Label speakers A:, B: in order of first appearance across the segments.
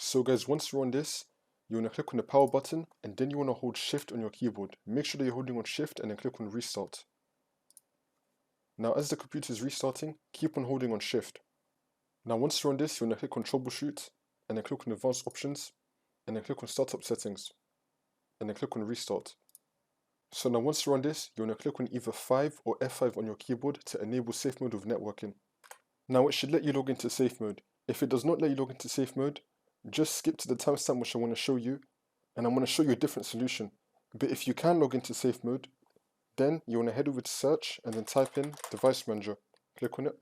A: So guys, once you're on this, you want to click on the power button and then you want to hold shift on your keyboard. Make sure that you're holding on shift and then click on restart. Now as the computer is restarting, keep on holding on shift. Now once you're on this, you want to click on troubleshoot and then click on advanced options and then click on startup settings and then click on restart. So now once you're on this, you want to click on either 5 or F5 on your keyboard to enable safe mode with networking. Now it should let you log into safe mode. If it does not let you log into safe mode, just skip to the timestamp which I want to show you, and I'm going to show you a different solution. But if you can log into safe mode, then you want to head over to search and then type in device manager. Click on it.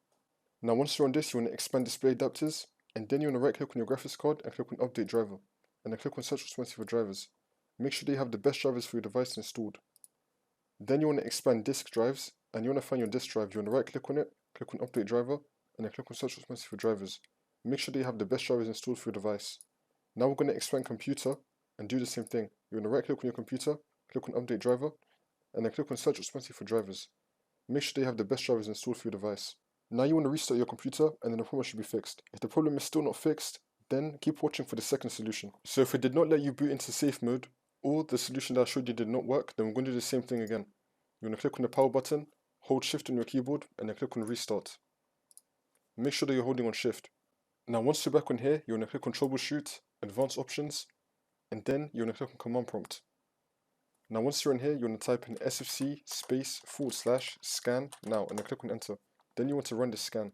A: Now once you're on this, you want to expand display adapters, and then you want to right click on your graphics card and click on update driver, and then click on search responsive for drivers. Make sure that you have the best drivers for your device installed. Then you want to expand disk drives, and you want to find your disk drive. You want to right click on it, click on update driver, and then click on search responsive for drivers. Make sure that you have the best drivers installed for your device. Now we're going to expand computer and do the same thing. You want to right click on your computer, click on update driver, and then click on search responsive for drivers. Make sure that you have the best drivers installed for your device. Now you want to restart your computer and then the problem should be fixed. If the problem is still not fixed, then keep watching for the second solution. So if it did not let you boot into safe mode, or the solution that I showed you did not work, then we're going to do the same thing again. You want to click on the power button, hold shift on your keyboard, and then click on restart. Make sure that you're holding on shift. Now once you're back on here, you want to click on troubleshoot, advanced options, and then you want to click on command prompt. Now once you're in here, you want to type in sfc /scan now and then click on enter. Then you want to run the scan.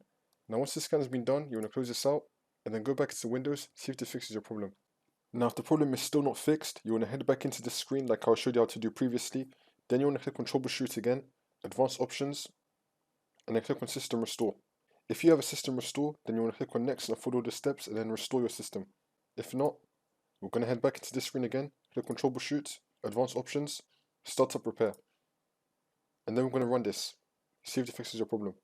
A: Now once the scan has been done, you want to close this out and then go back into Windows, see if this fixes your problem. Now if the problem is still not fixed, you want to head back into the screen like I showed you how to do previously. Then you want to click on troubleshoot again, advanced options, and then click on system restore. If you have a system restore, then you want to click on next and follow the steps and then restore your system. If not, we're going to head back into this screen again, click on troubleshoot, advanced options, startup repair. And then we're going to run this, see if it fixes your problem.